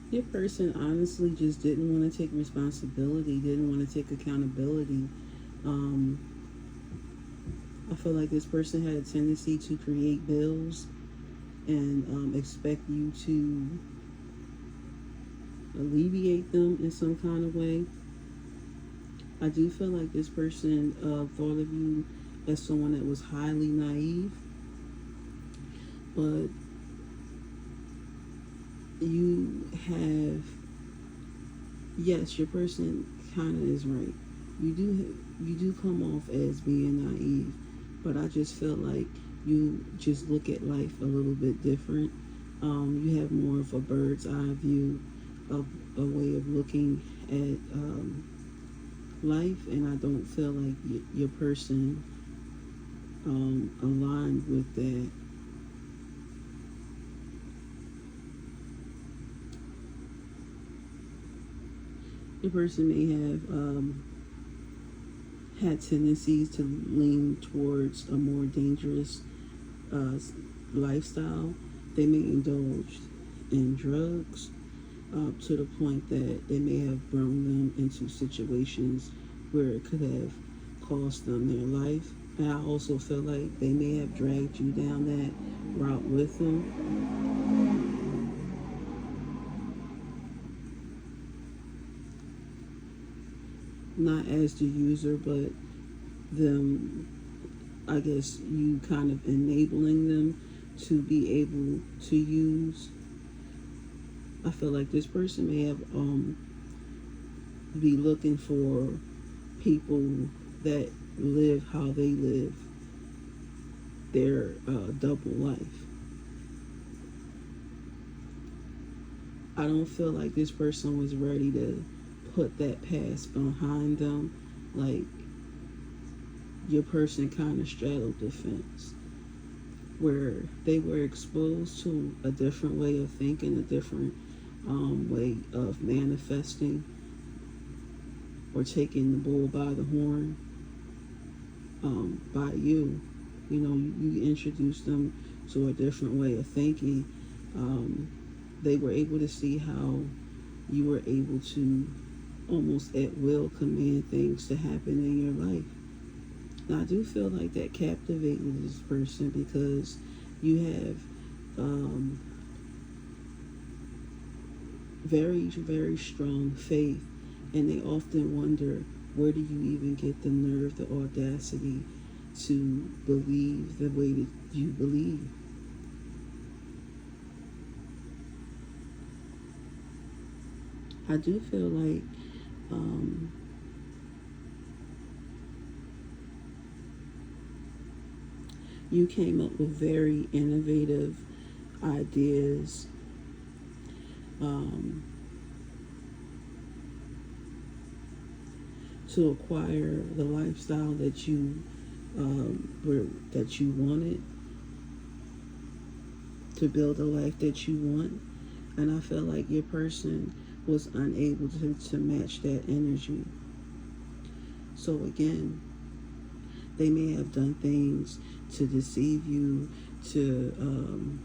Your person honestly just didn't want to take responsibility, didn't want to take accountability. Um, I feel like this person had a tendency to create bills and expect you to alleviate them in some kind of way. I do feel like this person thought of you as someone that was highly naive, but you have, yes, your person kind of is right. You do come off as being naive, but I just feel like you just look at life a little bit different. You have more of a bird's eye view of a way of looking at life, and I don't feel like your person aligned with that. Your person may have had tendencies to lean towards a more dangerous uh, lifestyle. They may indulge in drugs to the point that they may have thrown them into situations where it could have cost them their life. And I also feel like they may have dragged you down that route with them. Not as the user, but them, I guess, you kind of enabling them to be able to use. I feel like this person may have be looking for people that live how they live their double life. I don't feel like this person was ready to put that past behind them. Like, your person kind of straddled the fence where they were exposed to a different way of thinking, a different way of manifesting, or taking the bull by the horn by you. You know, you introduced them to a different way of thinking. They were able to see how you were able to almost at will command things to happen in your life. Now, I do feel like that captivated this person because you have very, very strong faith, and they often wonder, where do you even get the nerve, the audacity to believe the way that you believe? I do feel like um, you came up with very innovative ideas um, to acquire the lifestyle that you that you wanted, to build a life that you want. And I feel like your person was unable to match that energy. So again, they may have done things to deceive you, to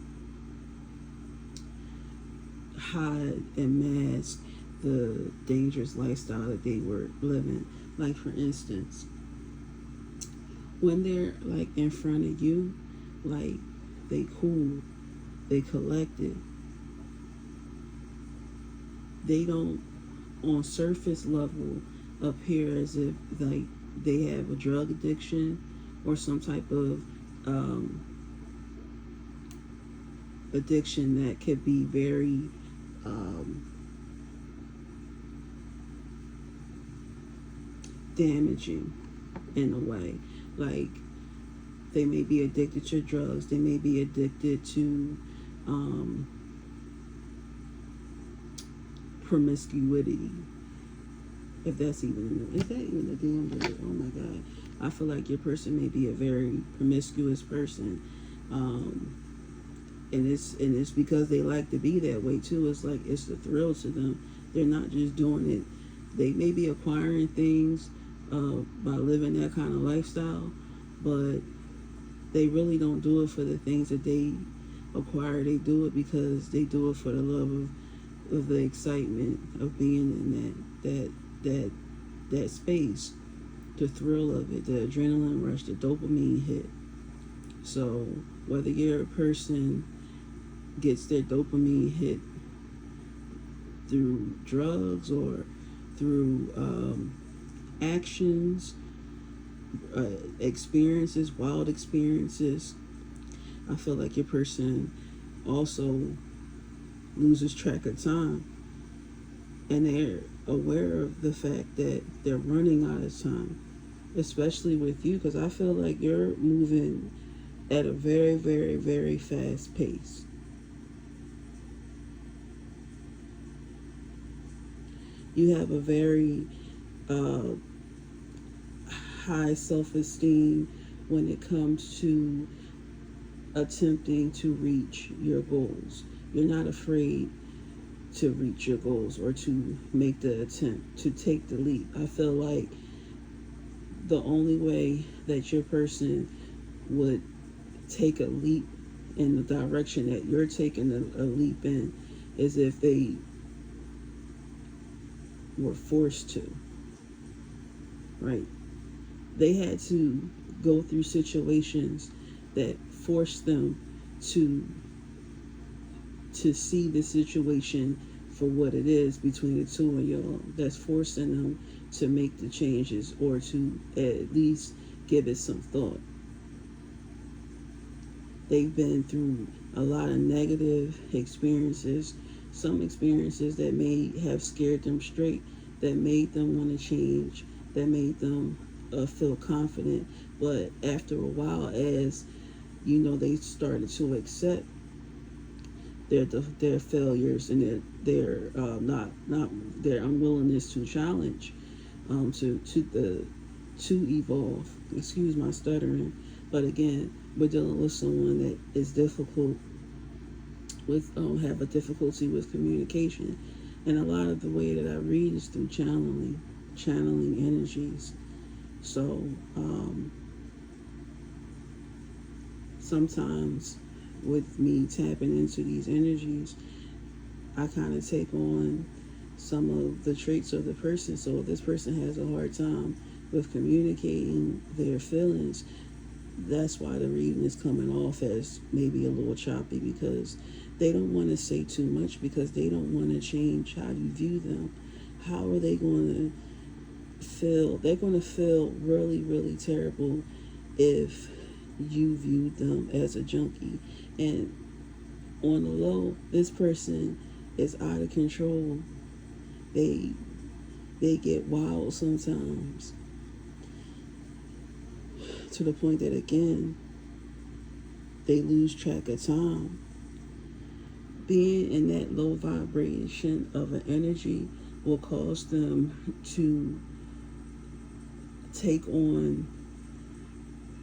hide and mask the dangerous lifestyle that they were living. Like, for instance, when they're like in front of you, like, they cool, they collected, they don't on surface level appear as if like they have a drug addiction or some type of um, addiction that could be very um, damaging in a way. Like, they may be addicted to drugs, they may be addicted to um, promiscuity, if that's even, is that even a damn word? Oh my god. I feel like your person may be a very promiscuous person, and it's because they like to be that way too. It's like it's the thrill to them. They're not just doing it. They may be acquiring things by living that kind of lifestyle, but they really don't do it for the things that they acquire. They do it because they do it for the love of of the excitement of being in that space, the thrill of it, the adrenaline rush, the dopamine hit. So whether you're a person gets their dopamine hit through drugs or through actions, experiences, wild experiences, I feel like your person also loses track of time, and they're aware of the fact that they're running out of time, especially with you, because I feel like you're moving at a very, very, very fast pace. You have a very high self-esteem when it comes to attempting to reach your goals. You're not afraid to reach your goals or to make the attempt, to take the leap. I feel like the only way that your person would take a leap in the direction that you're taking a leap in is if they were forced to, right? They had to go through situations that forced them to see the situation for what it is between the two of y'all, that's forcing them to make the changes or to at least give it some thought. They've been through a lot of negative experiences, some experiences that may have scared them straight, that made them want to change, that made them feel confident. But after a while, as you know, they started to accept their failures and their unwillingness to challenge, to evolve. Excuse my stuttering, but again, we're dealing with someone that is difficult with have a difficulty with communication, and a lot of the way that I read is through channeling energies. So sometimes with me tapping into these energies, I kind of take on some of the traits of the person. So if this person has a hard time with communicating their feelings, that's why the reading is coming off as maybe a little choppy, because they don't want to say too much, because they don't want to change how you view them. How are they going to feel? They're going to feel really, really terrible if you viewed them as a junkie. And on the low, this person is out of control. They get wild sometimes, to the point that, again, they lose track of time. Being in that low vibration of an energy will cause them to take on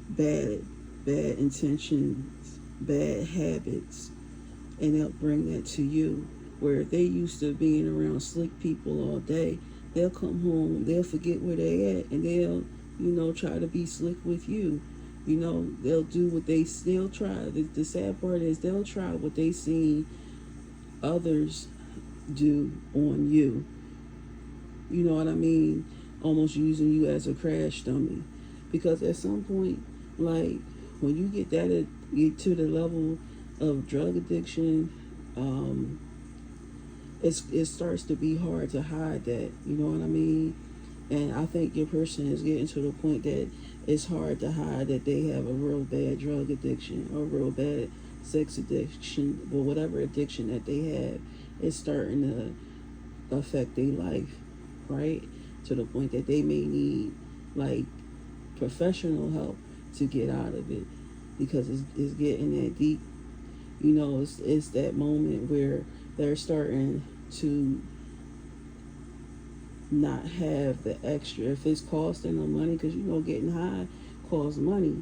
bad intentions, bad habits, and they'll bring that to you. Where they used to being around slick people all day, they'll come home, they'll forget where they at, and they'll, try to be slick with you. They'll do what they'll try. The sad part is they'll try what they see others do on you. You know what I mean? Almost using you as a crash dummy. Because at some point, like, when you get to the level of drug addiction, it starts to be hard to hide that. You know what I mean? And I think your person is getting to the point that it's hard to hide that they have a real bad drug addiction or real bad sex addiction, or whatever addiction that they have is starting to affect their life, right? To the point that they may need, like, professional help to get out of it, because it's getting that deep. It's that moment where they're starting to not have the extra. If it's costing them money, because getting high costs money.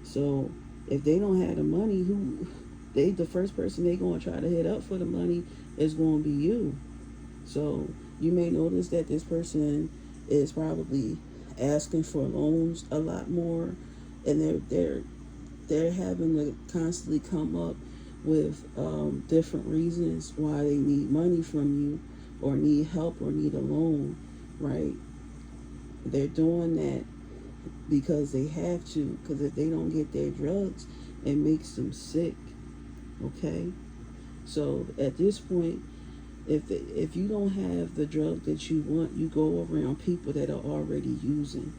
So if they don't have the money, the first person they gonna try to hit up for the money is gonna be you. So you may notice that this person is probably asking for loans a lot more, and they're having to constantly come up with different reasons why they need money from you, or need help, or need a loan, right? They're doing that because they have to, because if they don't get their drugs, it makes them sick. Okay? So at this point, if you don't have the drug that you want, you go around people that are already using.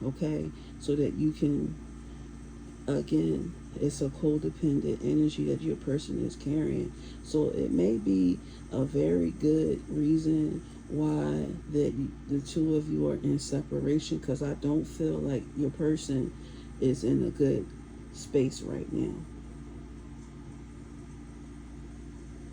Okay? So that you can, again, it's a codependent energy that your person is carrying. So it may be a very good reason why that the two of you are in separation, because I don't feel like your person is in a good space right now.